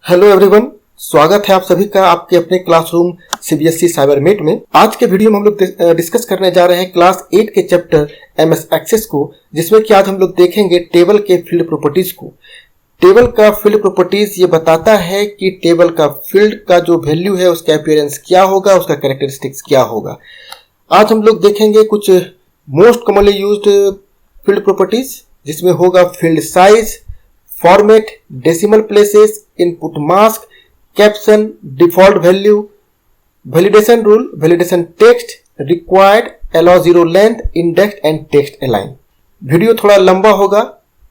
Hello everyone, स्वागत है आप सभी का आपके अपने क्लासरूम सीबीएसई साइबरमेट में। आज के वीडियो में हम लोग डिस्कस करने जा रहे हैं क्लास 8 के चैप्टर एमएस एक्सेस को, जिसमें कि आज हम लोग देखेंगे टेबल के फील्ड प्रॉपर्टीज को। टेबल का फील्ड प्रॉपर्टीज ये बताता है कि टेबल का फील्ड का जो वैल्यू है उसका अपीयरेंस क्या होगा, उसका कैरेक्टरिस्टिक्स क्या होगा। आज हम लोग देखेंगे कुछ most commonly used field properties, जिसमें होगा field size, format, decimal places, input mask, caption, default value, validation rule, validation text, required, allow zero length, index and text align. Video थोड़ा लंबा होगा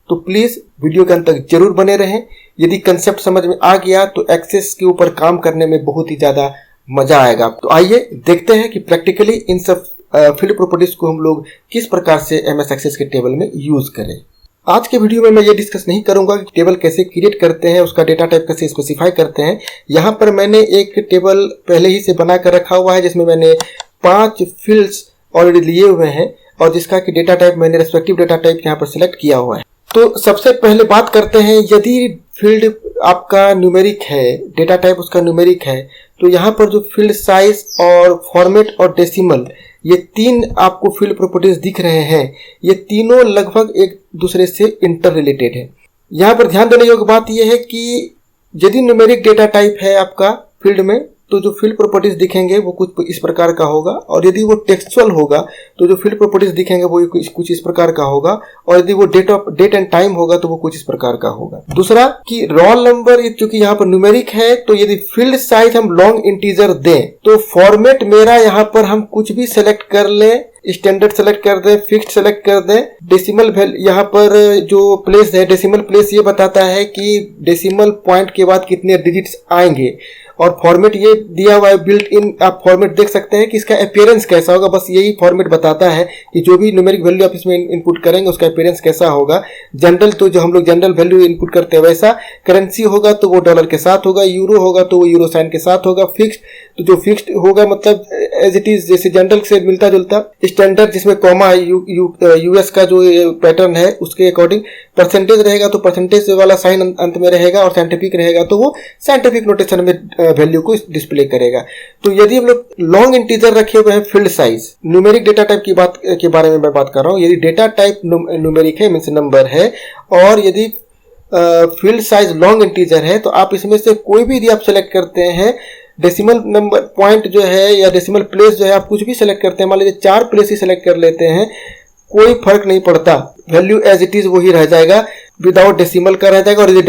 तो प्लीज वीडियो के अंत तक जरूर बने रहें। यदि कंसेप्ट समझ में आ गया तो एक्सेस के ऊपर काम करने में बहुत ही ज्यादा मजा आएगा। तो आइए देखते हैं कि प्रैक्टिकली इन सब फील्ड प्रॉपर्टीज को हम लोग किस प्रकार से एमएस एक्सेस के टेबल में यूज करें। आज के वीडियो में मैं ये डिस्कस नहीं करूंगा कि टेबल कैसे क्रिएट करते हैं, उसका डेटा टाइप कैसे स्पेसिफाई करते हैं। यहाँ पर मैंने एक टेबल पहले ही से बना कर रखा हुआ है, जिसमें मैंने 5 फील्ड्स ऑलरेडी लिए हुए हैं और जिसका कि डेटा टाइप मैंने रेस्पेक्टिव डेटा टाइप यहाँ पर सिलेक्ट किया हुआ है। तो सबसे पहले बात करते हैं, यदि फील्ड आपका न्यूमेरिक है, डेटा टाइप उसका न्यूमेरिक है, तो यहाँ पर जो फील्ड साइज और फॉर्मेट और डेसिमल, ये 3 आपको फील्ड प्रॉपर्टीज दिख रहे हैं, ये तीनों लगभग एक दूसरे से इंटर रिलेटेड है। यहाँ पर ध्यान देने योग्य बात यह है कि यदि न्यूमेरिक डेटा टाइप है आपका फील्ड में, तो जो फील्ड प्रॉपर्टीज दिखेंगे वो कुछ इस प्रकार का होगा, और यदि वो टेक्सचुअल होगा तो जो फील्ड प्रॉपर्टीज दिखेंगे वो कुछ इस प्रकार का होगा, और यदि वो डेट एंड टाइम होगा तो वो कुछ इस प्रकार का होगा। दूसरा कि रोल नंबर, चूंकि यहाँ पर न्यूमेरिक है, तो यदि फील्ड साइज हम लॉन्ग इंटीजर दें तो फॉर्मेट मेरा यहाँ पर हम कुछ भी सेलेक्ट कर लें, स्टैंडर्ड सेलेक्ट कर दें, फिक्स्ड सेलेक्ट कर दें। डेसिमल वैल्यू यहाँ पर जो प्लेस है, डेसिमल प्लेस ये बताता है कि डेसिमल पॉइंट के बाद कितने डिजिट्स आएंगे, और फॉर्मेट ये दिया हुआ है बिल्ट इन। आप फॉर्मेट देख सकते हैं कि इसका अपीयरेंस कैसा होगा, बस यही फॉर्मेट बताता है कि जो भी न्यूमेरिक वैल्यू आप इसमें इनपुट करेंगे उसका अपीयरेंस कैसा होगा। जनरल तो जो हम लोग जनरल वैल्यू इनपुट करते हैं वैसा, करेंसी होगा तो वो डॉलर के साथ होगा, यूरो होगा तो वो यूरो साइन के साथ होगा, फिक्स्ड तो जो फिक्स्ड होगा मतलब एज इट इज जैसे जनरल से मिलता जुलता, स्टैंडर्ड जिसमें कॉमा यूएस का जो पैटर्न है उसके अकॉर्डिंग, परसेंटेज रहेगा तो परसेंटेज वाला साइन अंत में रहेगा, और साइंटिफिक रहेगा तो वो साइंटिफिक नोटेशन में वैल्यू को डिस्प्ले करेगा। तो यदि हम लोग लॉन्ग इंटीजर रखे हुए हैं field size, numeric data type की बात के बारे में मैं बात कर रहा हूँ, यदि डेटा टाइप न्यूमेरिक है मींस नंबर है, और यदि फील्ड साइज लॉन्ग इंटीजर है, तो आप इसमें से कोई भी यदि आप सेलेक्ट करते हैं, डेसिमल नंबर पॉइंट जो है या डेसिमल प्लेस जो है, आप कुछ भी सेलेक्ट करते हैं, मान लीजिए 4 प्लेस ही सेलेक्ट कर लेते हैं, कोई फर्क नहीं पड़ता, वैल्यू एज इट इज वही रह जाएगा, विदाउट डेसिमल का रह जाएगा। और यदि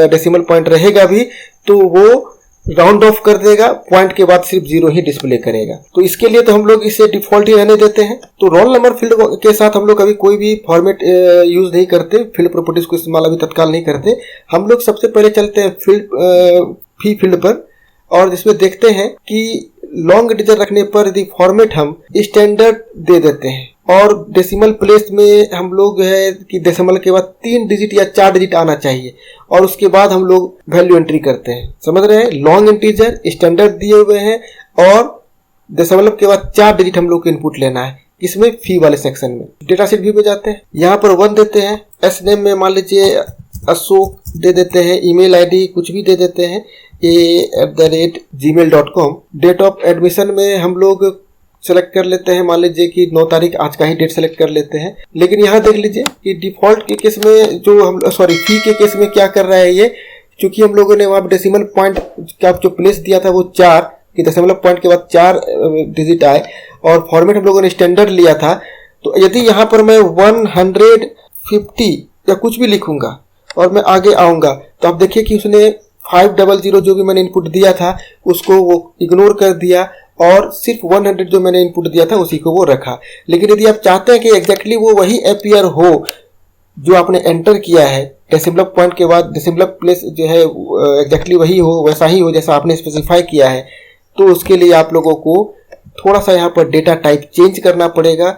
डेसिमल पॉइंट रहेगा भी तो वो राउंड ऑफ कर देगा, पॉइंट के बाद सिर्फ 0 ही डिस्प्ले करेगा। तो इसके लिए तो हम लोग इसे डिफॉल्ट ही रहने देते हैं। तो रोल नंबर फील्ड के साथ हम लोग कभी कोई भी फॉर्मेट यूज नहीं करते, फील्ड प्रॉपर्टीज को इस्तेमाल अभी तत्काल नहीं करते। हम लोग सबसे पहले चलते हैं फील्ड पर, और जिसमें देखते हैं कि लॉन्ग इंटीजर रखने पर यदि फॉर्मेट हम स्टैंडर्ड दे देते हैं, और डेसिमल प्लेस में हम लोग है कि डेसिमल के बाद 3 डिजिट या 4 डिजिट आना चाहिए, और उसके बाद हम लोग वैल्यू एंट्री करते हैं। समझ रहे हैं, लॉन्ग इंटीजर स्टैंडर्ड दिए हुए हैं, और डेसिमल के बाद 4 डिजिट हम लोग को इनपुट लेना है। इसमें फी वाले सेक्शन में डेटा सेट व्यू में जाते हैं, यहाँ पर 1 देते हैं, एस नेम में मान लीजिए अशोक दे देते हैं, ईमेल आईडी कुछ भी दे देते हैं a@gmail.com। डेट ऑफ एडमिशन में हम लोग सेलेक्ट कर लेते हैं, मान लीजिए कि 9 तारीख आज का ही डेट सेलेक्ट कर लेते हैं। लेकिन यहाँ देख लीजिए कि डिफॉल्ट के केस में जो हम फी के केस में क्या कर रहा है ये, चूंकि हम लोगों ने वहाँ डेसिमल पॉइंट का जो प्लेस दिया था वो 4 कि दशमलव पॉइंट के बाद 4 डिजिट आए, और फॉर्मेट हम लोगों ने स्टैंडर्ड लिया था। तो यदि यहाँ पर मैं 150 या कुछ भी लिखूंगा और मैं आगे आऊंगा, तो आप देखिए कि उसने 500 जो भी मैंने इनपुट दिया था उसको वो इग्नोर कर दिया, और सिर्फ 100 जो मैंने इनपुट दिया था उसी को वो रखा। लेकिन यदि आप चाहते हैं कि एग्जैक्टली वो वही अपीयर हो जो आपने एंटर किया है, डेसिमल पॉइंट के बाद डेसिमल प्लेस जो है एग्जैक्टली वही हो, वैसा ही हो जैसा आपने स्पेसिफाई किया है, तो उसके लिए आप लोगों को थोड़ा सा यहाँ पर डेटा टाइप चेंज करना पड़ेगा।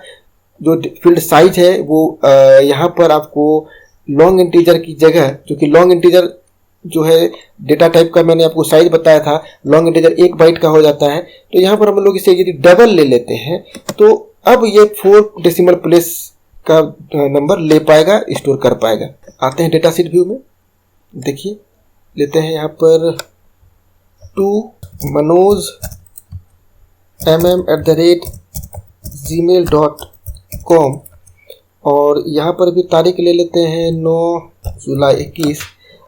जो फील्ड साइज है वो यहाँ पर आपको लॉन्ग इंटीजर की जगह, क्योंकि लॉन्ग इंटीजर जो है डेटा टाइप का मैंने आपको साइज बताया था, लॉन्ग इंटीजर 1 बाइट का हो जाता है, तो यहाँ पर हम लोग इसे यदि डबल ले लेते हैं तो अब ये 4 डेसिमल प्लेस का नंबर ले पाएगा, स्टोर कर पाएगा। आते हैं डेटा शीट व्यू में, देखिए लेते हैं यहाँ पर टू manoj@gmail.com और यहाँ पर भी तारीख ले लेते हैं 9 जुलाई 21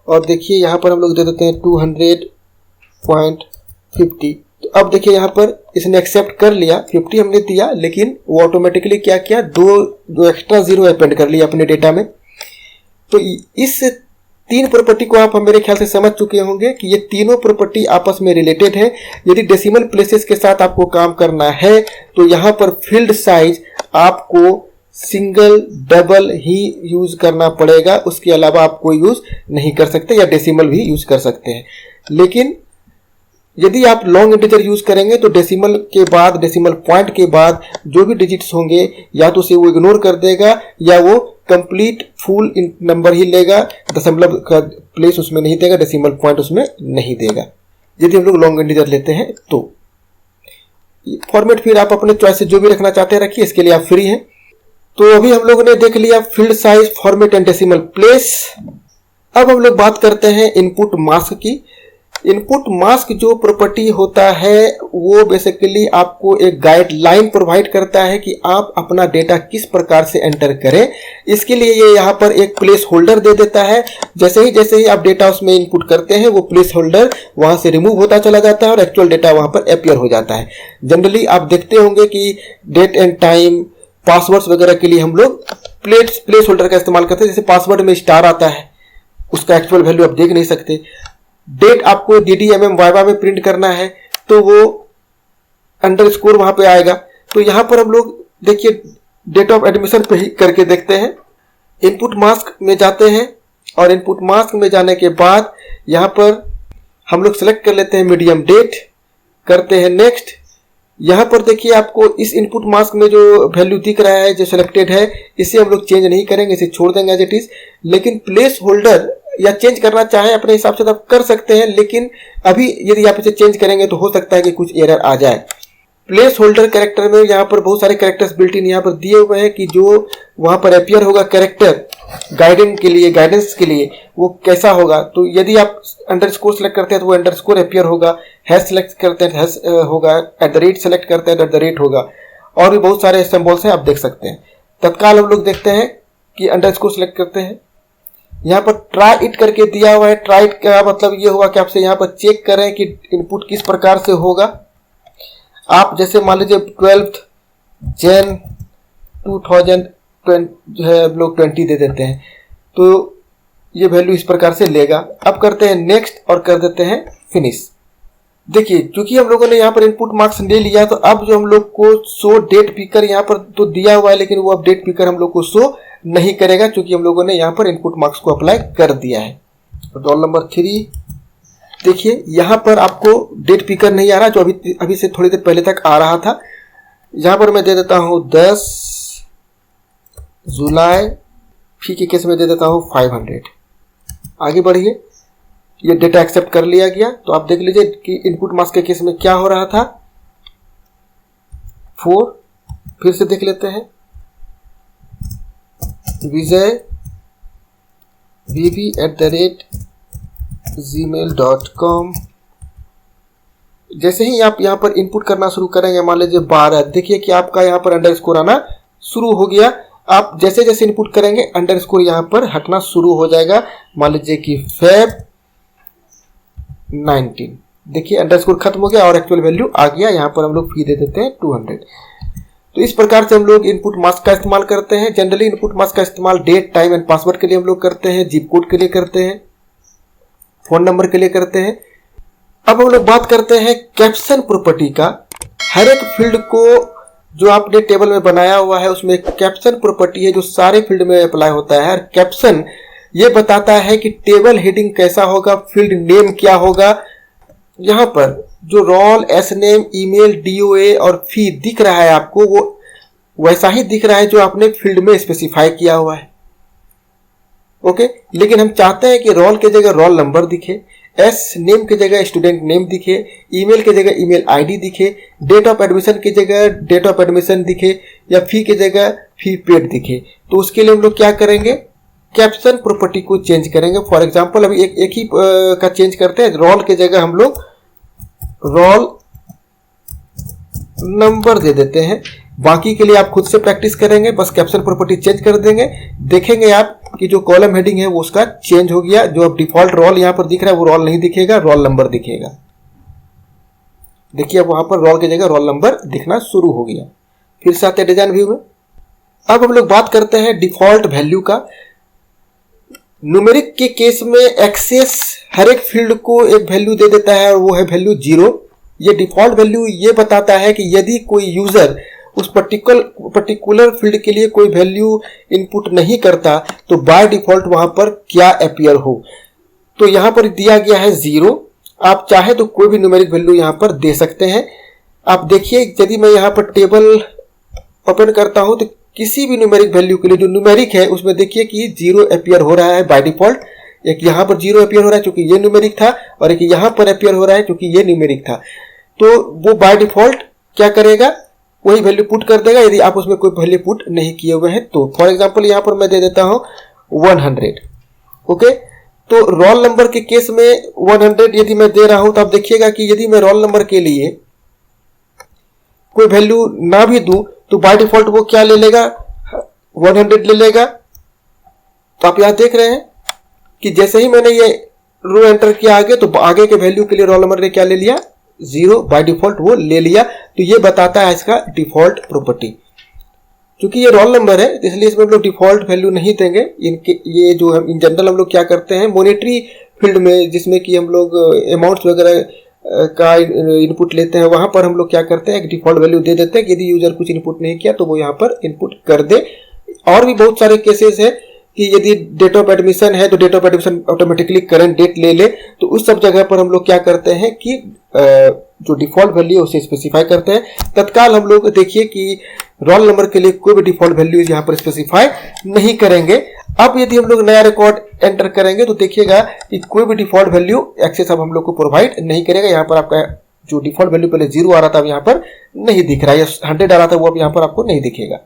और देखिए यहाँ पर हम लोग दे देते हैं 200.50। तो अब देखिए यहाँ पर इसने एक्सेप्ट कर लिया, 50 हमने दिया लेकिन वो ऑटोमेटिकली क्या किया, दो एक्स्ट्रा जीरो अपेंड कर लिया अपने डेटा में। तो इस तीन प्रॉपर्टी को आप मेरे ख्याल से समझ चुके होंगे कि ये तीनों प्रॉपर्टी आपस में रिलेटेड है। यदि डेसिमल प्लेसेस के साथ आपको काम करना है तो यहाँ पर फील्ड साइज आपको सिंगल डबल ही यूज करना पड़ेगा, उसके अलावा आप कोई यूज नहीं कर सकते, या डेसिमल भी यूज कर सकते हैं। लेकिन यदि आप लॉन्ग इंटीजर यूज करेंगे तो डेसिमल के बाद, डेसिमल पॉइंट के बाद जो भी डिजिट्स होंगे या तो उसे वो इग्नोर कर देगा या वो कंप्लीट फुल नंबर ही लेगा, दशमलव का प्लेस उसमें नहीं देगा, डेसिमल पॉइंट उसमें नहीं देगा यदि हम लोग लॉन्ग इंटीजर लेते हैं तो। फॉर्मेट फिर आप अपने चॉइस से जो भी रखना चाहते हैं रखिए, इसके लिए आप फ्री हैं। तो अभी हम लोगों ने देख लिया field size, format and decimal place. अब हम लोग बात करते हैं इनपुट मास्क की। इनपुट मास्क जो प्रॉपर्टी होता है वो बेसिकली आपको एक गाइडलाइन प्रोवाइड करता है कि आप अपना डेटा किस प्रकार से एंटर करें। इसके लिए ये यहाँ पर एक प्लेस होल्डर दे देता है। जैसे ही आप डेटा उसमें इनपुट करते हैं वो प्लेस होल्डर वहां से रिमूव होता चला जाता है और एक्चुअल डेटा वहां पर अपीयर हो जाता है। जनरली आप देखते होंगे कि डेट एंड टाइम, पासवर्ड्स वगैरह के लिए हम लोग प्लेस होल्डर का इस्तेमाल करते हैं। जैसे पासवर्ड में स्टार आता है, उसका एक्चुअल वैल्यू आप देख नहीं सकते। डेट आपको DDMM वाइवा में प्रिंट करना है तो वो अंडरस्कोर वहां पे आएगा। तो यहां पर हम लोग देखिए डेट ऑफ एडमिशन पे ही करके देखते हैं। इनपुट मास्क में जाते हैं और इनपुट मास्क में जाने के बाद यहां पर हम लोग सेलेक्ट कर लेते हैं मीडियम डेट, करते हैं नेक्स्ट। यहां पर देखिए आपको इस इनपुट मास्क में जो वैल्यू दिख रहा है, जो सिलेक्टेड है, इसे हम लोग चेंज नहीं करेंगे, इसे छोड़ देंगे एज इट इज। लेकिन प्लेस होल्डर या चेंज करना चाहें अपने हिसाब से तो आप कर सकते हैं, लेकिन अभी यदि आप इसे चेंज करेंगे तो हो सकता है कि कुछ एरर आ जाए। प्लेस होल्डर कैरेक्टर में यहाँ पर बहुत सारे कैरेक्टर्स बिल्ट इन यहाँ पर दिए हुए हैं कि जो वहां पर अपीयर होगा कैरेक्टर गाइडेंस के लिए वो कैसा होगा। तो यदि आप अंडरस्कोर सेलेक्ट करते हैं तो वो अंडरस्कोर अपीयर होगा, हैश सेलेक्ट करते हैं हैश होगा, @ सेलेक्ट करते हैं @ होगा, और भी बहुत सारे सिंबल्स हैं, आप देख सकते हैं। तत्काल हम लोग देखते हैं कि अंडरस्कोर सेलेक्ट करते हैं, यहाँ पर ट्राई इट करके दिया हुआ है। ट्राई इट का मतलब ये हुआ कि आपसे यहाँ पर चेक करें कि इनपुट किस प्रकार से होगा। आप जैसे मान लीजिए 12 जन 2020 जो है हम लोग 20 दे देते हैं तो ये वैल्यू इस प्रकार से लेगा। अब करते हैं नेक्स्ट और कर देते हैं फिनिश। देखिए चूंकि हम लोगों ने यहाँ पर इनपुट मार्क्स ले लिया तो अब जो हम लोग को शो डेट पिकर यहाँ पर तो दिया हुआ है, लेकिन वो अब डेट पिकर हम लोग को शो नहीं करेगा क्योंकि हम लोगों ने यहाँ पर इनपुट मार्क्स को अप्लाई कर दिया है। रोल नंबर 3 देखिए यहाँ पर आपको डेट पिकर नहीं आ रहा, जो अभी से थोड़ी देर पहले तक आ रहा था। यहाँ पर मैं दे देता हूँ 10 जुलाई, फी के केस में दे देता हूँ 500। आगे बढ़िए, ये डेटा एक्सेप्ट कर लिया गया। तो आप देख लीजिए कि इनपुट मार्क्स के केस में क्या हो रहा था। 4 फिर से देख लेते हैं, विजय vv@gmail.com। जैसे ही आप यहाँ पर इनपुट करना शुरू करेंगे, मान लीजिए 12, देखिए कि आपका यहाँ पर अंडरस्कोर आना शुरू हो गया। आप जैसे जैसे इनपुट करेंगे अंडरस्कोर यहाँ पर हटना शुरू हो जाएगा। मान लीजिए कि Feb 19, देखिए अंडरस्कोर खत्म हो गया और एक्चुअल वैल्यू आ गया। यहाँ पर हम लोग फी दे देते हैं 200। तो इस प्रकार से हम लोग इनपुट मास्क का इस्तेमाल करते हैं। जनरली इनपुट मास्क का इस्तेमाल डेट, टाइम एंड पासवर्ड के लिए हम लोग करते हैं, जिप कोड के लिए करते हैं, फोन नंबर के लिए करते हैं। अब हम लोग बात करते हैं कैप्शन प्रॉपर्टी का। हर एक फील्ड को जो आपने टेबल में बनाया हुआ है उसमें एक कैप्शन प्रॉपर्टी है जो सारे फील्ड में अप्लाई होता है। और कैप्शन ये बताता है कि टेबल हेडिंग कैसा होगा, फील्ड नेम क्या होगा। यहाँ पर जो roll, S name, email, DOA और फी दिख रहा है आपको, वो वैसा ही दिख रहा है जो आपने फील्ड में स्पेसिफाई किया हुआ है। ओके, लेकिन हम चाहते हैं कि रोल के जगह रोल नंबर दिखे, एस नेम की जगह स्टूडेंट नेम दिखे, ईमेल की जगह ईमेल ID दिखे, डेट ऑफ एडमिशन की जगह डेट ऑफ एडमिशन दिखे, या फी की जगह फी पेड दिखे। तो उसके लिए हम लोग क्या करेंगे, कैप्शन प्रॉपर्टी को चेंज करेंगे। फॉर एग्जांपल अभी एक ही का चेंज करते हैं। रोल के जगह हम लोग रोल नंबर दे देते हैं। बाकी के लिए आप खुद से प्रैक्टिस करेंगे, बस कैप्शन प्रॉपर्टी चेंज कर देंगे। देखेंगे आप कि जो कॉलम हेडिंग है वो उसका चेंज हो गया। जो अब डिफॉल्ट रोल यहां पर दिख रहा है वो रोल नहीं दिखेगा, रोल नंबर दिखेगा। देखिए अब वहां पर रोल की जगह रोल नंबर दिखना शुरू हो गया। फिर से आते हैं डिजाइन व्यू में। अब हम लोग बात करते हैं डिफॉल्ट वैल्यू का। न्यूमेरिक के केस में एक्सेस हर एक फील्ड को एक वैल्यू दे देता है और वो है वैल्यू 0। ये डिफॉल्ट वैल्यू ये बताता है कि यदि कोई यूजर उस पर्टिकुलर फील्ड के लिए कोई वैल्यू इनपुट नहीं करता तो बाय डिफॉल्ट वहां पर क्या अपीयर हो। तो यहां पर दिया गया है 0। आप चाहे तो कोई भी न्यूमेरिक वैल्यू यहां पर दे सकते हैं। आप देखिए यदि मैं यहां पर टेबल ओपन करता हूं तो किसी भी न्यूमेरिक वैल्यू के लिए जो न्यूमेरिक है उसमें देखिए कि 0 अपीयर हो रहा है बाय डिफॉल्ट। एक यहां पर 0 अपीयर हो रहा है क्योंकि ये न्यूमेरिक था, और एक यहां पर अपीयर हो रहा है क्योंकि ये न्यूमेरिक था। तो वो बाय डिफॉल्ट क्या करेगा, वही वैल्यू पुट कर देगा यदि आप उसमें कोई वैल्यू पुट नहीं किए हुए हैं तो। फॉर एग्जांपल यहां पर मैं दे देता हूं 100। ओके, तो रोल नंबर के केस में 100 यदि मैं दे रहा हूं तो आप देखिएगा कि यदि मैं रोल नंबर के लिए कोई वैल्यू ना भी दूं तो बाय डिफॉल्ट वो क्या ले लेगा, 100 ले लेगा। तो आप यहां देख रहे हैं कि जैसे ही मैंने ये रो एंटर किया आगे तो आगे के वैल्यू के लिए रोल नंबर ने क्या ले लिया, 0 बाय डिफॉल्ट वो ले लिया। तो ये बताता है इसका डिफॉल्ट प्रॉपर्टी। क्योंकि ये रोल नंबर है इसलिए इसमें हम लोग डिफॉल्ट वैल्यू नहीं देंगे। इनके ये जो हम इन जनरल हम लोग क्या करते हैं मॉनेटरी फील्ड में, जिसमें कि हम लोग अमाउंट्स वगैरह का इनपुट लेते हैं, वहां पर हम लोग क्या करते हैं एक डिफॉल्ट वैल्यू दे देते हैं। यदि यूजर कुछ इनपुट नहीं किया तो वो यहाँ पर इनपुट कर दे। और भी बहुत सारे केसेस है कि यदि डेट ऑफ एडमिशन है तो date of admission automatically current date ले ले। तो उस सब जगह पर हम लोग क्या करते हैं कि जो डिफॉल्ट वैल्यू है उसे स्पेसिफाई करते हैं। तत्काल हम लोग देखिए कि रोल नंबर के लिए कोई भी डिफॉल्ट वैल्यू यहाँ पर स्पेसिफाई नहीं करेंगे। अब यदि हम लोग नया रिकॉर्ड एंटर करेंगे तो देखिएगा कि कोई भी डिफॉल्ट वैल्यू एक्सेस अब हम लोग को प्रोवाइड नहीं करेगा। यहाँ पर आपका जो डिफॉल्ट वैल्यू पहले 0 आ रहा था अब यहाँ पर नहीं दिख रहा है, या 100 आ रहा था वो अब यहाँ पर आपको नहीं दिखेगा।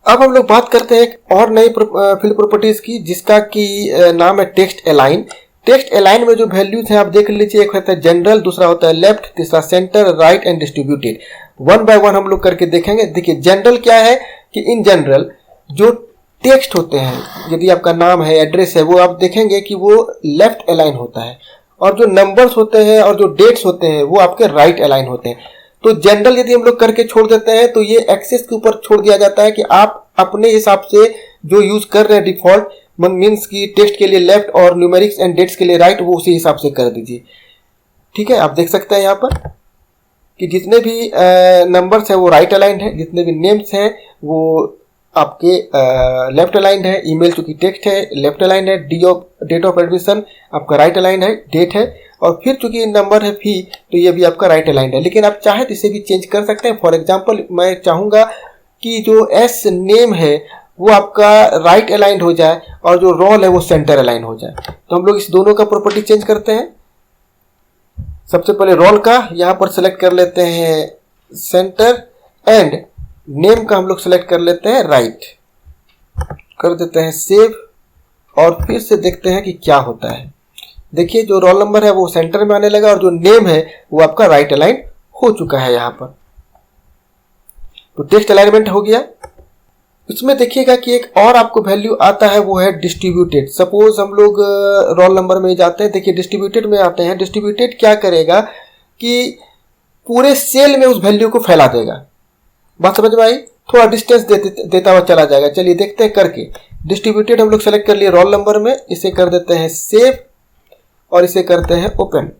अब हम लोग बात करते हैं एक और नई फील्ड प्रॉपर्टीज की, जिसका कि नाम है टेक्स्ट अलाइन। टेक्स्ट अलाइन में जो वैल्यूज हैं आप देख लीजिए, एक होता है जनरल, दूसरा होता है लेफ्ट, तीसरा centre, right and distributed. One by one हम लोग करके देखेंगे। देखिए जनरल क्या है कि इन जनरल जो टेक्स्ट होते हैं, यदि आपका नाम है, एड्रेस है, वो आप देखेंगे कि वो लेफ्ट अलाइन होता है, और जो नंबर्स होते हैं और जो डेट्स होते हैं वो आपके राइट अलाइन होते हैं। तो जनरल यदि हम लोग करके छोड़ देते हैं तो ये एक्सेस के ऊपर छोड़ दिया जाता है कि आप अपने हिसाब से जो यूज कर रहे हैं डिफॉल्ट मीन्स की टेक्स्ट के लिए लेफ्ट और न्यूमेरिक्स एंड डेट्स के लिए राइट, वो उसी हिसाब से कर दीजिए। ठीक है, आप देख सकते हैं यहाँ पर कि जितने भी नंबर्स हैं वो राइट अलाइंड है, जितने भी नेम्स हैं वो आपके लेफ्ट अलाइंड है। ईमेल चूंकि टेक्स्ट है लेफ्ट अलाइंड है। डेट ऑफ एडमिशन आपका राइट अलाइंड है, डेट है, और फिर चूंकि नंबर है फी तो ये भी आपका राइट अलाइंड है। लेकिन आप चाहे तो इसे भी चेंज कर सकते हैं। फॉर एग्जांपल मैं चाहूंगा कि जो एस नेम है वो आपका राइट अलाइंड हो जाए और जो रोल है वो सेंटर अलाइन हो जाए। तो हम लोग इस दोनों का प्रॉपर्टी चेंज करते हैं। सबसे पहले रोल का यहाँ पर सेलेक्ट कर लेते हैं सेंटर, एंड नेम का हम लोग सेलेक्ट कर लेते हैं राइट, कर देते हैं सेव, और फिर से देखते हैं कि क्या होता है। देखिए जो रोल नंबर है वो सेंटर में आने लगा और जो नेम है वो आपका राइट अलाइन हो चुका है यहाँ पर। तो टेक्स्ट अलाइनमेंट हो गया। इसमें देखिएगा कि एक और आपको वैल्यू आता है वो है डिस्ट्रीब्यूटेड। सपोज हम लोग रोल नंबर में जाते हैं, देखिए डिस्ट्रीब्यूटेड में आते हैं। डिस्ट्रीब्यूटेड क्या करेगा कि पूरे सेल में उस वैल्यू को फैला देगा। बात समझ में आई? थोड़ा डिस्टेंस देता हुआ चला जाएगा। चलिए देखते हैं करके। डिस्ट्रीब्यूटेड हम लोग सेलेक्ट कर लिए रोल नंबर में, इसे कर देते हैं सेव और इसे करते हैं ओपन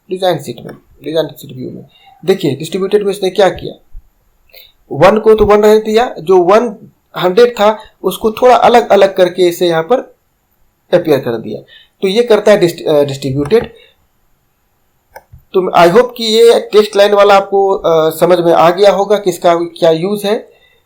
डिजाइन शीट में, डिजाइन शीट व्यू में। देखिए डिस्ट्रीब्यूटेड में इसने क्या किया, 1 को तो 1 रहने दिया, जो 100 था उसको थोड़ा अलग अलग करके इसे यहाँ पर अपीयर कर दिया। तो ये करता है डिस्ट्रीब्यूटेड। तो आई होप कि ये टेक्स्ट लाइन वाला आपको समझ में आ गया होगा कि इसका क्या यूज है।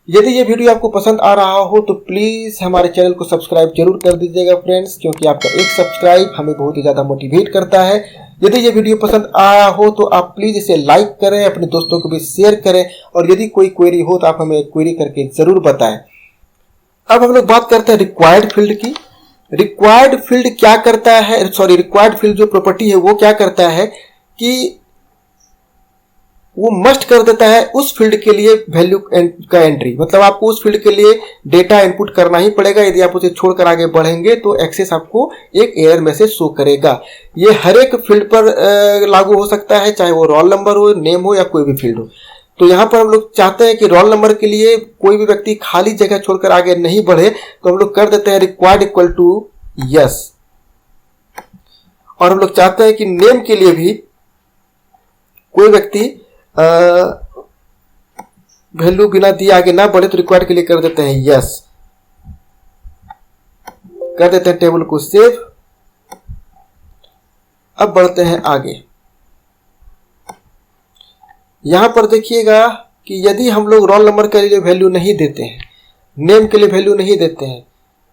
यदि ये वीडियो आपको पसंद आ रहा हो तो प्लीज़ हमारे चैनल को सब्सक्राइब जरूर कर दीजिएगा फ्रेंड्स, क्योंकि आपका एक सब्सक्राइब हमें बहुत ही ज़्यादा मोटिवेट करता है। यदि ये वीडियो पसंद आया हो तो आप प्लीज़ इसे लाइक करें, अपने दोस्तों को भी शेयर करें, और यदि कोई क्वेरी हो तो आप हमें क्वेरी करके ज़रूर बताएं। अब हम लोग बात करते हैं रिक्वायर्ड फील्ड की। रिक्वायर्ड फील्ड क्या करता है, रिक्वायर्ड फील्ड जो प्रॉपर्टी है वो क्या करता है कि वो मस्ट कर देता है उस फील्ड के लिए वैल्यू का एंट्री। मतलब आपको उस फील्ड के लिए डेटा इनपुट करना ही पड़ेगा। यदि आप उसे छोड़कर आगे बढ़ेंगे तो एक्सेस आपको एक एरर मैसेज शो करेगा। ये हर एक फील्ड पर लागू हो सकता है, चाहे वो रोल नंबर हो, नेम हो या कोई भी फील्ड हो। तो यहाँ पर हम लोग चाहते हैं कि रोल नंबर के लिए कोई भी व्यक्ति खाली जगह छोड़कर आगे नहीं बढ़े, तो हम लोग कर देते हैं रिक्वायर्ड इक्वल टू यस। और हम लोग चाहते हैं कि नेम के लिए भी कोई व्यक्ति वैल्यू बिना दिए आगे ना बढ़े, तो रिक्वायर्ड के लिए कर देते हैं यस। कर देते हैं टेबल को सेव। अब बढ़ते हैं आगे। यहां पर देखिएगा कि यदि हम लोग रोल नंबर के लिए वैल्यू नहीं देते हैं, नेम के लिए वैल्यू नहीं देते हैं,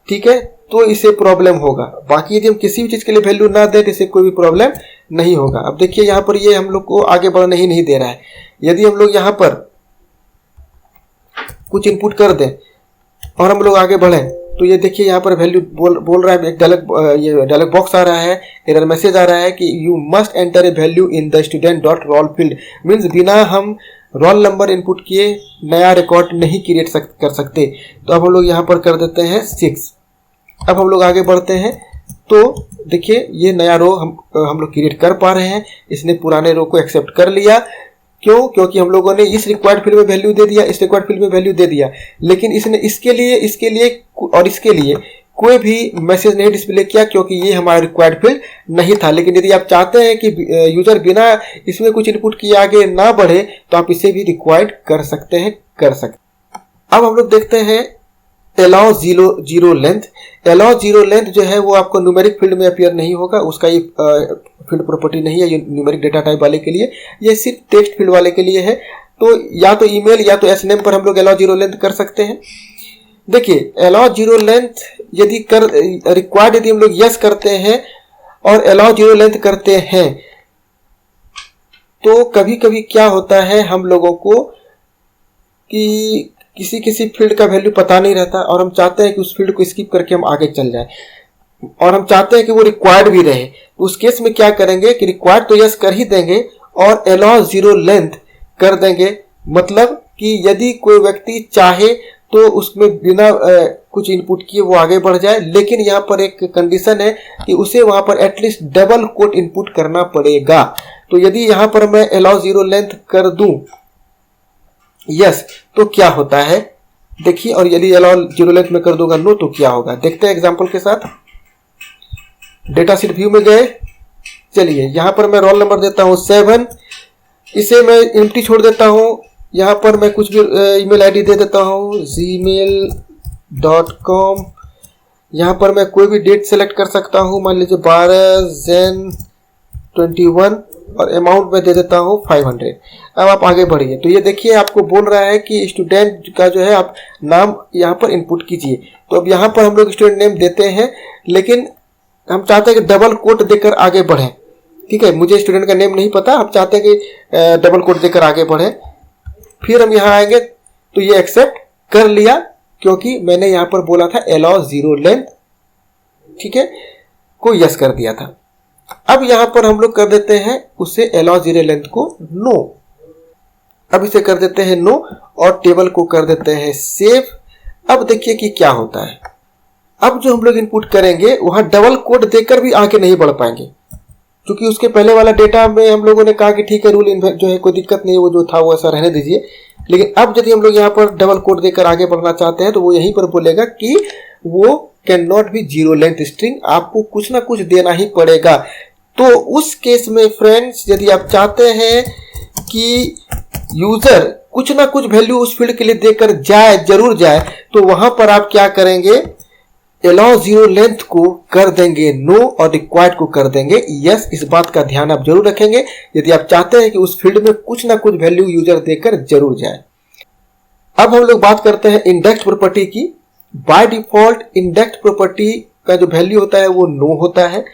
ठीक है, तो इसे प्रॉब्लम होगा। बाकी यदि हम किसी भी चीज के लिए वैल्यू ना दें तो इसे कोई भी प्रॉब्लम नहीं होगा। अब देखिए यहाँ पर ये हम लोग को आगे बढ़ने ही नहीं दे रहा है। यदि हम लोग यहाँ पर कुछ इनपुट कर दें और हम लोग आगे बढ़ें, तो ये देखिए यहाँ पर वैल्यू बोल रहा है, एक डायलॉग बॉक्स आ रहा है, एरर मैसेज आ रहा है कि you must enter a value in the student dot roll field. Means बिना हम रोल नंबर इनपुट किए नया रिकॉर्ड नहीं क्रिएट कर सकते। तो अब हम लोग यहाँ पर कर देते हैं 6। अब हम लोग आगे बढ़ते हैं तो देखिए ये नया रो हम लोग क्रिएट कर पा रहे हैं। इसने पुराने रो को एक्सेप्ट कर लिया। क्यों? क्योंकि हम लोगों ने इस रिक्वायर्ड फील्ड में वैल्यू दे दिया, इस रिक्वायर्ड फील्ड में वैल्यू दे दिया, लेकिन इसने इसके लिए और इसके लिए कोई भी मैसेज नहीं डिस्प्ले किया, क्योंकि ये हमारा रिक्वायर्ड फील्ड नहीं था। लेकिन यदि आप चाहते हैं कि यूजर बिना इसमें कुछ इनपुट किए आगे ना बढ़े, तो आप इसे भी रिक्वायर्ड कर सकते हैं। अब हम लोग देखते हैं allow zero length. Allow zero length जो है वो आपको न्यूमेरिक फील्ड में अपीयर नहीं होगा, उसका ये फील्ड प्रॉपर्टी नहीं है। ये न्यूमेरिक डेटा टाइप वाले के लिए, ये सिर्फ टेक्स्ट फील्ड वाले के लिए है। तो या तो ईमेल या तो एसनेम पर हम लोग अलाउ जीरो लेंथ कर सकते हैं। देखिए अलाउ जीरो लेंथ यदि रिक्वायर्ड यदि हम लोग यस करते हैं और अलाउ जीरो लेंथ करते हैं, तो कभी कभी क्या होता है हम लोगों को कि किसी फील्ड का वैल्यू पता नहीं रहता और हम चाहते हैं कि उस फील्ड को स्किप करके हम आगे चल जाएं, और हम चाहते हैं कि वो रिक्वायर्ड भी रहे। उस केस में क्या करेंगे कि रिक्वायर्ड तो यस कर ही देंगे और अलाउ जीरो लेंथ कर देंगे। मतलब कि यदि कोई व्यक्ति चाहे तो उसमें बिना कुछ इनपुट किए वो आगे बढ़ जाए, लेकिन यहाँ पर एक कंडीशन है कि उसे वहां पर एटलीस्ट डबल कोट इनपुट करना पड़ेगा। तो यदि यहाँ पर मैं अलाउ जीरो लेंथ कर दूं यस, तो क्या होता है देखिए, और यदि अलाउ जीरो लेंथ में कर दूंगा नो, तो क्या होगा देखते हैं एग्जांपल के साथ। डेटा शीट व्यू में गए, चलिए यहाँ पर मैं रोल नंबर देता हूँ 7, इसे मैं एम्प्टी छोड़ देता हूँ। यहाँ पर मैं कुछ भी ईमेल आईडी दे देता हूँ gmail.com। यहाँ पर मैं कोई भी डेट सेलेक्ट कर सकता हूँ, मान लीजिए 12/Jan/21, और अमाउंट में दे देता हूँ 500। अब आप आगे बढ़िए, तो ये देखिए आपको बोल रहा है कि स्टूडेंट का जो है आप नाम यहाँ पर इनपुट कीजिए। तो अब यहाँ पर हम लोग स्टूडेंट नेम देते हैं, लेकिन हम चाहते हैं कि डबल कोट देकर आगे बढ़ें। ठीक है, मुझे स्टूडेंट का नेम नहीं पता, हम चाहते हैं कि डबल कोट देकर आगे बढ़ें। फिर हम यहाँ आएंगे तो ये एक्सेप्ट कर लिया, क्योंकि मैंने यहाँ पर बोला था अलाउ जीरो लेंथ, ठीक है, को यस कर दिया था। अब यहाँ पर हम लोग कर देते हैं उसे अलाउ जीरो लेंथ को नो। अब इसे कर देते हैं नो और टेबल को कर देते हैं सेव। अब देखिए कि क्या होता है। अब जो हम लोग इनपुट करेंगे वहां डबल कोट देकर भी आगे नहीं बढ़ पाएंगे, क्योंकि उसके पहले वाला डेटा में हम लोगों ने कहा कि ठीक है रूल जो है कोई दिक्कत नहीं, वो जो था वो ऐसा रहने दीजिए। लेकिन अब यदि हम लोग यहाँ पर डबल कोट देकर आगे बढ़ना चाहते हैं तो वो यहीं पर बोलेगा कि वो can not be zero length string, आपको कुछ ना कुछ देना ही पड़ेगा। तो उस केस में फ्रेंड्स, यदि आप चाहते हैं कि यूजर कुछ ना कुछ वैल्यू उस फील्ड के लिए देकर जाए, जरूर जाए, तो वहां पर आप क्या करेंगे, अलाउ जीरो लेंथ को कर देंगे नो और रिक्वायर्ड को कर देंगे यस। इस बात का ध्यान आप जरूर रखेंगे यदि आप चाहते हैं कि उस फील्ड में कुछ ना कुछ वैल्यू यूजर देकर जरूर जाए। अब हम लोग बात करते हैं इंडेक्स प्रॉपर्टी की। बाय डिफॉल्ट इंडेक्स प्रॉपर्टी का जो वैल्यू होता है वो नो होता है,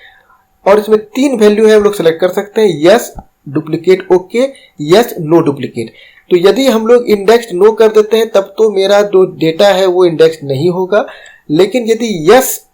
और इसमें 3 वैल्यू है हम लोग सेलेक्ट कर सकते हैं, yes, duplicate okay, yes no duplicate. तो यदि हम लोग इंडेक्स नो कर देते हैं तब तो मेरा जो डेटा है वो इंडेक्स नहीं होगा, लेकिन यदि यस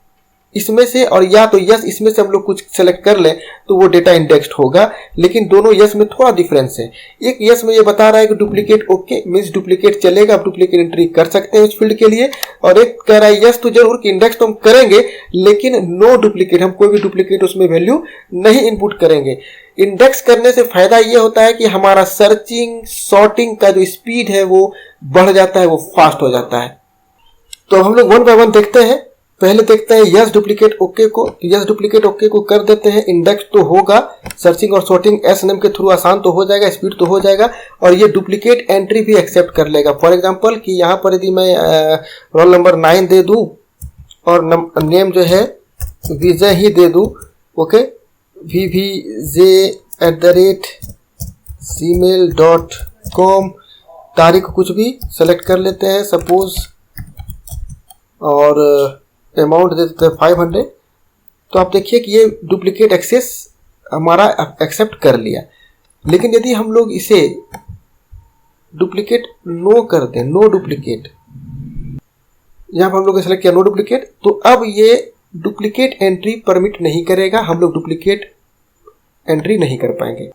इसमें से और या तो यस इसमें से हम लोग कुछ सेलेक्ट कर लें तो वो डेटा इंडेक्स्ड होगा। लेकिन दोनों यस में थोड़ा डिफरेंस है। एक यस में ये बता रहा है कि डुप्लीकेट ओके मीन्स डुप्लीकेट चलेगा, आप डुप्लीकेट एंट्री कर सकते हैं उस फील्ड के लिए, और एक कह रहा है यस तो जरूर कि इंडेक्स तो हम करेंगे लेकिन नो डुप्लीकेट, हम कोई भी डुप्लीकेट उसमें वैल्यू नहीं इनपुट करेंगे। इंडेक्स करने से फायदा ये होता है कि हमारा सर्चिंग सॉर्टिंग का जो स्पीड है वो बढ़ जाता है, वो फास्ट हो जाता है। तो हम लोग वन बाय वन देखते हैं। पहले देखते हैं यस डुप्लीकेट ओके को। यस डुप्लीकेट ओके को कर देते हैं, इंडेक्स तो होगा, सर्चिंग और सॉर्टिंग एस नेम के थ्रू आसान तो हो जाएगा, स्पीड तो हो जाएगा, और ये डुप्लीकेट एंट्री भी एक्सेप्ट कर लेगा। फॉर एग्जांपल कि यहाँ पर यदि मैं रोल नंबर 9 दे दूँ और नेम जो है विजय ही दे दूँ, ओके, vvj@gmail.com, तारीख कुछ भी सेलेक्ट कर लेते हैं सपोज, और अमाउंट दे देते हैं 500। तो आप देखिए कि ये डुप्लीकेट एक्सेस हमारा एक्सेप्ट कर लिया। लेकिन यदि हम लोग इसे डुप्लीकेट नो कर दें, नो डुप्लीकेट, यहाँ पर हम लोग ने सेलेक्ट किया नो डुप्लीकेट, तो अब ये डुप्लीकेट एंट्री परमिट नहीं करेगा, हम लोग डुप्लीकेट एंट्री नहीं कर पाएंगे।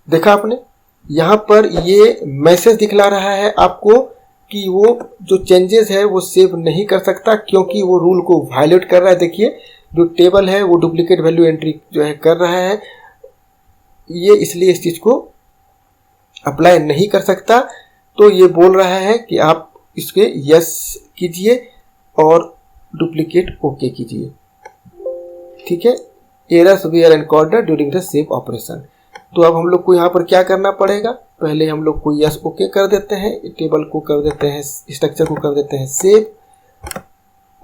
देखा आपने, यहाँ पर ये मैसेज दिखला रहा है आपको कि वो जो चेंजेस है वो सेव नहीं कर सकता क्योंकि वो रूल को वायलेट कर रहा है। देखिए जो टेबल है वो डुप्लीकेट वैल्यू एंट्री जो है कर रहा है, ये इसलिए इस चीज़ को अप्लाई नहीं कर सकता। तो ये बोल रहा है कि आप इसके यस कीजिए और डुप्लीकेट ओके कीजिए, ठीक है। Errors were encountered during the save operation. तो अब हम लोग को यहाँ पर क्या करना पड़ेगा, पहले हम लोग को यस ओके कर देते हैं, टेबल को कर देते हैं, स्ट्रक्चर को कर देते हैं सेव,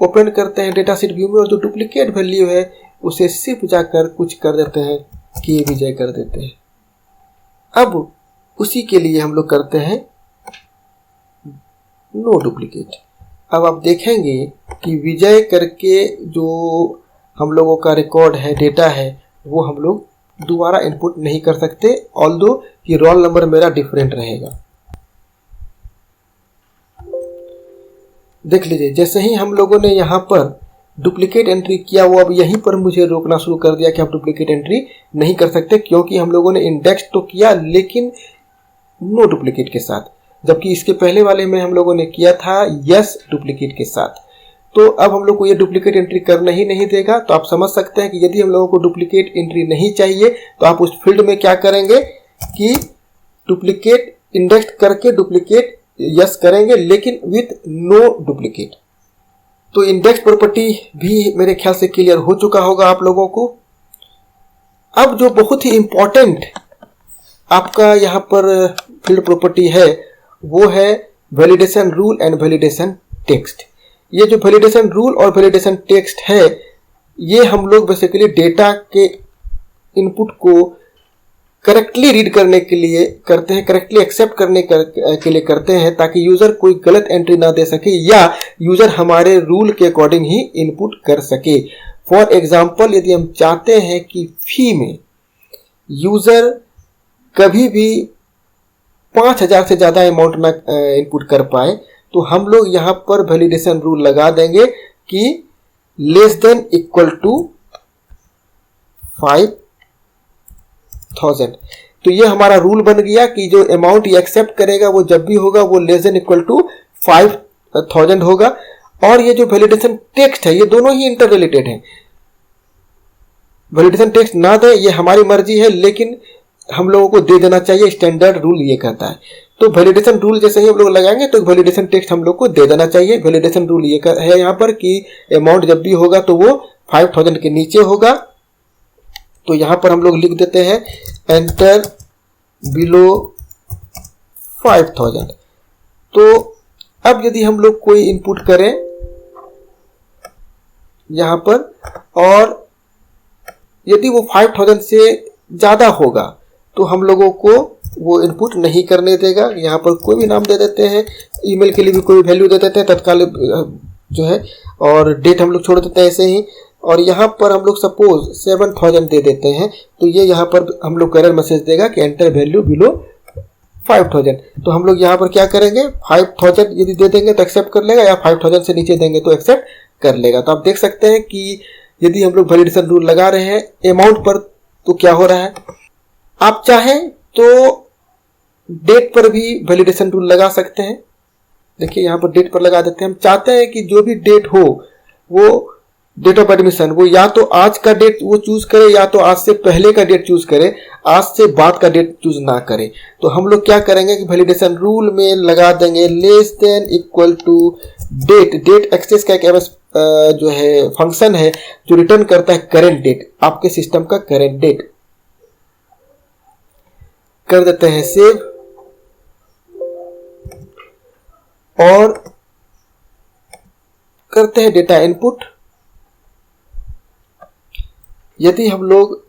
ओपन करते हैं डेटा शीट व्यू में, और जो डुप्लीकेट वैल्यू है उसे सिर्फ जाकर कुछ कर देते हैं, के विजय कर देते हैं। अब उसी के लिए हम लोग करते हैं नो डुप्लीकेट। अब आप देखेंगे कि विजय करके जो हम लोगों का रिकॉर्ड है, डेटा है, वो हम लोग दोबारा इनपुट नहीं कर सकते, ऑल्दो कि रोल नंबर मेरा डिफरेंट रहेगा। देख लीजिए, जैसे ही हम लोगों ने यहाँ पर डुप्लीकेट एंट्री किया, वो अब यहीं पर मुझे रोकना शुरू कर दिया कि आप डुप्लीकेट एंट्री नहीं कर सकते, क्योंकि हम लोगों ने इंडेक्स तो किया लेकिन नो डुप्लीकेट के साथ, जबकि इसके पहले वाले में हम लोगों ने किया था यस डुप्लीकेट के साथ। तो अब हम लोग को ये डुप्लीकेट एंट्री करना ही नहीं देगा। तो आप समझ सकते हैं कि यदि हम लोगों को डुप्लीकेट एंट्री नहीं चाहिए तो आप उस फील्ड में क्या करेंगे कि डुप्लीकेट इंडेक्स करके डुप्लीकेट यस करेंगे, लेकिन विथ नो डुप्लीकेट। तो इंडेक्स प्रॉपर्टी भी मेरे ख्याल से क्लियर हो चुका होगा आप लोगों को। अब जो बहुत ही इंपॉर्टेंट आपका यहाँ पर फील्ड प्रॉपर्टी है वो है validation rule and validation text. ये जो वैलिडेशन रूल और वैलिडेशन टेक्स्ट है, ये हम लोग बेसिकली डेटा के इनपुट को करेक्टली रीड करने के लिए करते हैं, करेक्टली एक्सेप्ट करने के लिए करते हैं, ताकि यूज़र कोई गलत एंट्री ना दे सके या यूज़र हमारे रूल के अकॉर्डिंग ही इनपुट कर सके। फॉर एग्जांपल, यदि हम चाहते हैं कि फी में यूज़र कभी भी 5000 से ज़्यादा अमाउंट ना इनपुट कर पाए, तो हम लोग यहाँ पर वैलिडेशन रूल लगा देंगे कि लेस देन इक्वल टू 5000। तो ये हमारा रूल बन गया कि जो अमाउंट ये एक्सेप्ट करेगा वो जब भी होगा वो लेस देन इक्वल टू 5000 होगा। और ये जो वैलिडेशन टेक्स्ट है, ये दोनों ही इंटर रिलेटेड हैं। वैलिडेशन टेक्स्ट ना दे ये हमारी मर्जी है, लेकिन हम लोगों को दे देना चाहिए, स्टैंडर्ड रूल ये कहता है। तो वैलिडेशन रूल जैसे ही हम लोग लगाएंगे तो वैलिडेशन टेक्स्ट हम लोग को दे देना चाहिए। वैलिडेशन रूल ये है यहाँ पर कि अमाउंट जब भी होगा तो वो 5000 के नीचे होगा। तो यहाँ पर हम लोग लिख देते हैं एंटर बिलो 5000। तो अब यदि हम लोग कोई इनपुट करें यहाँ पर और यदि वो 5000 से ज़्यादा होगा तो हम लोगों को वो इनपुट नहीं करने देगा। यहाँ पर कोई भी नाम दे देते हैं, ईमेल के लिए भी कोई वैल्यू दे देते हैं तत्काल जो है, और डेट हम लोग छोड़ देते हैं ऐसे ही। और यहाँ पर हम लोग सपोज 7000 दे देते हैं, तो ये यहाँ पर हम लोग एरर मैसेज देगा कि एंटर वैल्यू बिलो 5000। तो हम लोग यहाँ पर क्या करेंगे, 5000 यदि दे देंगे तो एक्सेप्ट कर लेगा, या 5000 से नीचे देंगे तो एक्सेप्ट कर लेगा। तो आप देख सकते हैं कि यदि हम लोग वैलिडेशन रूल लगा रहे हैं अमाउंट पर तो क्या हो रहा है। आप चाहें तो डेट पर भी वैलिडेशन रूल लगा सकते हैं। देखिए यहाँ पर डेट पर लगा देते हैं। हम चाहते हैं कि जो भी डेट हो वो डेट ऑफ एडमिशन वो या तो आज का डेट वो चूज करे, या तो आज से पहले का डेट चूज करे, आज से बाद का डेट चूज ना करे। तो हम लोग क्या करेंगे कि वैलिडेशन रूल में लगा देंगे less than equal to date. Date access का एक जो है फंक्शन है जो रिटर्न करता है करेंट डेट, आपके सिस्टम का करेंट डेट। कर देते हैं सेव और करते हैं डेटा इनपुट। यदि हम लोग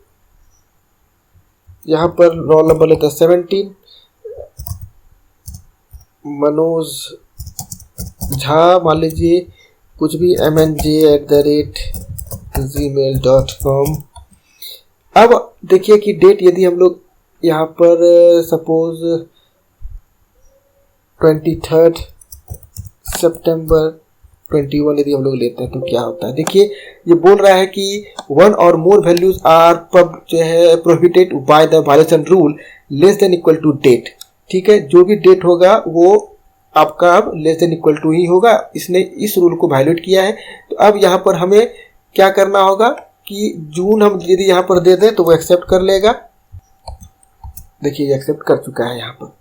यहां पर रोल नंबर लेते हैं 17, मनोज झा मान लीजिए, कुछ भी mnj@gmail.com। अब देखिए कि डेट यदि हम लोग यहाँ पर सपोज 23 सितंबर 21 यदि हम लोग लेते हैं तो क्या होता है। देखिए ये बोल रहा है कि वन और मोर वैल्यूज आर जो है prohibited by the violation rule less than equal to date. ठीक है, जो भी डेट होगा वो आपका अब लेस देन इक्वल टू ही होगा। इसने इस रूल को वायलेट किया है। तो अब यहाँ पर हमें क्या करना होगा कि जून हम यदि यहाँ पर दे दें तो वो एक्सेप्ट कर लेगा। देखिए ये एक्सेप्ट कर चुका है। यहाँ पर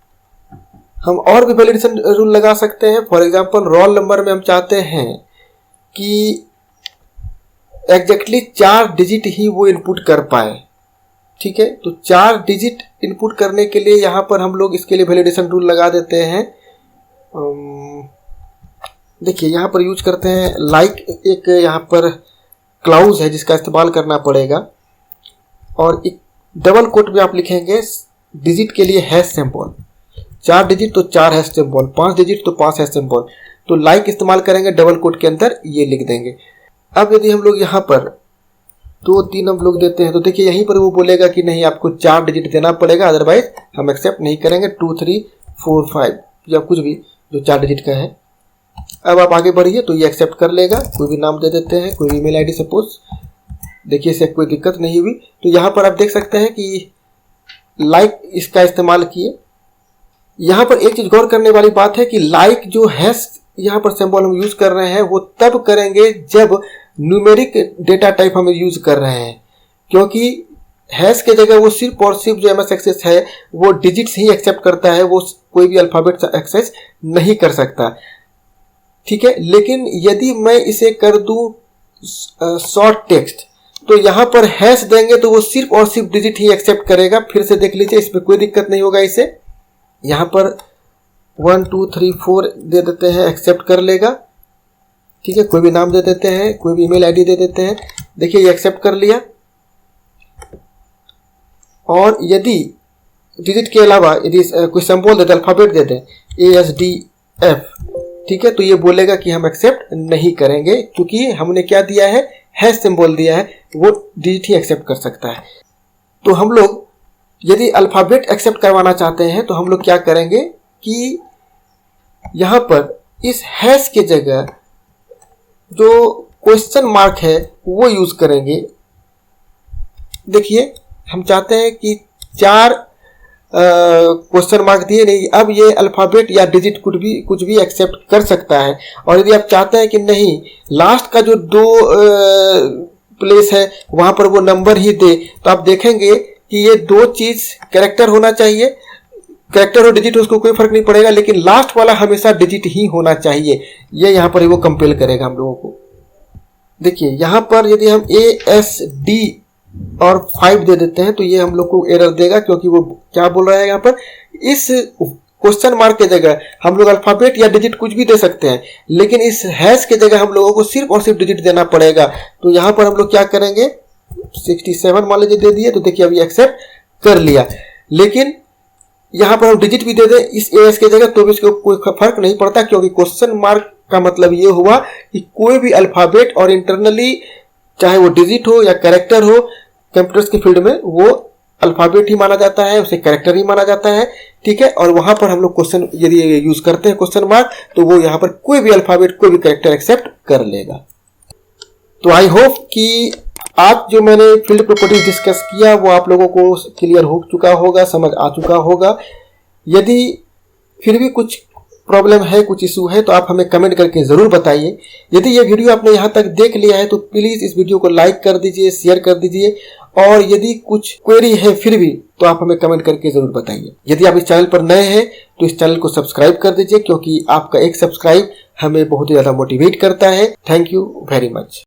हम और भी वैलिडेशन रूल लगा सकते हैं। फॉर एग्जांपल रोल नंबर में हम चाहते हैं कि एग्जैक्टली 4 डिजिट ही वो इनपुट कर पाए। ठीक है, तो 4 डिजिट इनपुट करने के लिए यहाँ पर हम लोग इसके लिए वैलिडेशन रूल लगा देते हैं। देखिए यहाँ पर यूज करते हैं लाइक, एक यहाँ पर क्लाउज है जिसका इस्तेमाल करना पड़ेगा, और एक डबल कोट में आप लिखेंगे डिजिट के लिए हैश सिंबल। 4 डिजिट तो 4 हैश सिंबल, 5 डिजिट तो 5 हैश सिंबल। तो लाइक इस्तेमाल करेंगे, डबल कोट के अंदर ये लिख देंगे। अब यदि हम लोग यहाँ पर 2 3 हम लोग देते हैं तो देखिए यहीं पर वो बोलेगा कि नहीं आपको 4 डिजिट देना पड़ेगा, अदरवाइज हम एक्सेप्ट नहीं करेंगे। 2 3 4 5 या कुछ भी जो 4 डिजिट का है। अब आप आगे बढ़िए तो ये एक्सेप्ट कर लेगा। कोई भी नाम दे देते हैं, कोई ईमेल आईडी सपोज। देखिए इससे कोई दिक्कत नहीं हुई। तो यहाँ पर आप देख सकते हैं कि लाइक इसका इस्तेमाल किए। यहाँ पर एक चीज गौर करने वाली बात है कि लाइक जो हैश यहाँ पर सिंबल हम यूज कर रहे हैं वो तब करेंगे जब न्यूमेरिक डेटा टाइप हम यूज कर रहे हैं, क्योंकि हैश के जगह वो सिर्फ और सिर्फ जो एमएस एक्सेस है वो डिजिट्स ही एक्सेप्ट करता है, वो कोई भी अल्फाबेट एक्सेस नहीं कर सकता। ठीक है, लेकिन यदि मैं इसे कर दूं शॉर्ट टेक्स्ट तो यहाँ पर हैश देंगे तो वो सिर्फ और सिर्फ डिजिट ही एक्सेप्ट करेगा। फिर से देख लीजिए, इसमें कोई दिक्कत नहीं होगा। इसे यहाँ पर 1 2 3 4 दे देते हैं, एक्सेप्ट कर लेगा। ठीक है, कोई भी नाम दे देते हैं, कोई भी ईमेल आईडी दे देते हैं। देखिए ये एक्सेप्ट कर लिया। और यदि डिजिट के अलावा यदि कोई सिंबल दे दे, अल्फाबेट दे दें ASDF, ठीक है, तो ये बोलेगा कि हम एक्सेप्ट नहीं करेंगे, क्योंकि हमने क्या दिया है, हैश सिंबल दिया है, वो डिजिट ही एक्सेप्ट कर सकता है। तो हम लोग यदि अल्फाबेट एक्सेप्ट करवाना चाहते हैं तो हम लोग क्या करेंगे कि यहाँ पर इस हैश के जगह जो क्वेश्चन मार्क है वो यूज करेंगे। देखिए हम चाहते हैं कि 4 क्वेश्चन मार्क दिए नहीं, अब ये अल्फाबेट या डिजिट कुछ भी एक्सेप्ट कर सकता है। और यदि आप चाहते हैं कि नहीं लास्ट का जो 2 प्लेस है वहां पर वो नंबर ही दे, तो आप देखेंगे कि ये 2 चीज कैरेक्टर होना चाहिए, कैरेक्टर और डिजिट उसको कोई फर्क नहीं पड़ेगा, लेकिन लास्ट वाला हमेशा डिजिट ही होना चाहिए। ये यहाँ पर वो कंपेल करेगा हम लोगों को। देखिए यहाँ पर यदि हम ASD और 5 दे देते हैं तो ये हम लोग को एरर देगा, क्योंकि वो क्या बोल रहा है यहाँ पर, इस क्वेश्चन मार्क के जगह हम लोग अल्फाबेट या डिजिट कुछ भी दे सकते हैं, लेकिन इस हैश के जगह हम लोगों को सिर्फ और सिर्फ डिजिट देना पड़ेगा। तो यहाँ पर हम लोग क्या करेंगे, 67 मान लीजिए दे दिए, तो देखिए अभी एक्सेप्ट कर लिया। लेकिन यहाँ पर हम डिजिट भी दे दें इस AS के जगह तो भी इसको कोई फर्क नहीं पड़ता, क्योंकि क्वेश्चन मार्क का मतलब ये हुआ कि कोई भी अल्फाबेट और इंटरनली चाहे वो डिजिट हो या कैरेक्टर हो, कंप्यूटर्स के फील्ड में वो अल्फाबेट ही माना जाता है, उसे कैरेक्टर ही माना जाता है। ठीक है, और वहां पर हम लोग क्वेश्चन यदि यूज करते हैं क्वेश्चन मार्क, तो वो यहाँ पर कोई भी अल्फाबेट, कोई भी कैरेक्टर एक्सेप्ट कर लेगा। तो आई होप कि आज जो मैंने फील्ड प्रॉपर्टीज डिस्कस किया वो आप लोगों को क्लियर हो चुका होगा, समझ आ चुका होगा। यदि फिर भी कुछ प्रॉब्लम है, कुछ इशू है, तो आप हमें कमेंट करके ज़रूर बताइए। यदि ये वीडियो आपने यहाँ तक देख लिया है तो प्लीज़ इस वीडियो को लाइक कर दीजिए, शेयर कर दीजिए, और यदि कुछ क्वेरी है फिर भी तो आप हमें कमेंट करके ज़रूर बताइए। यदि आप इस चैनल पर नए हैं तो इस चैनल को सब्सक्राइब कर दीजिए, क्योंकि आपका एक सब्सक्राइब हमें बहुत ही ज़्यादा मोटिवेट करता है। Thank you very much.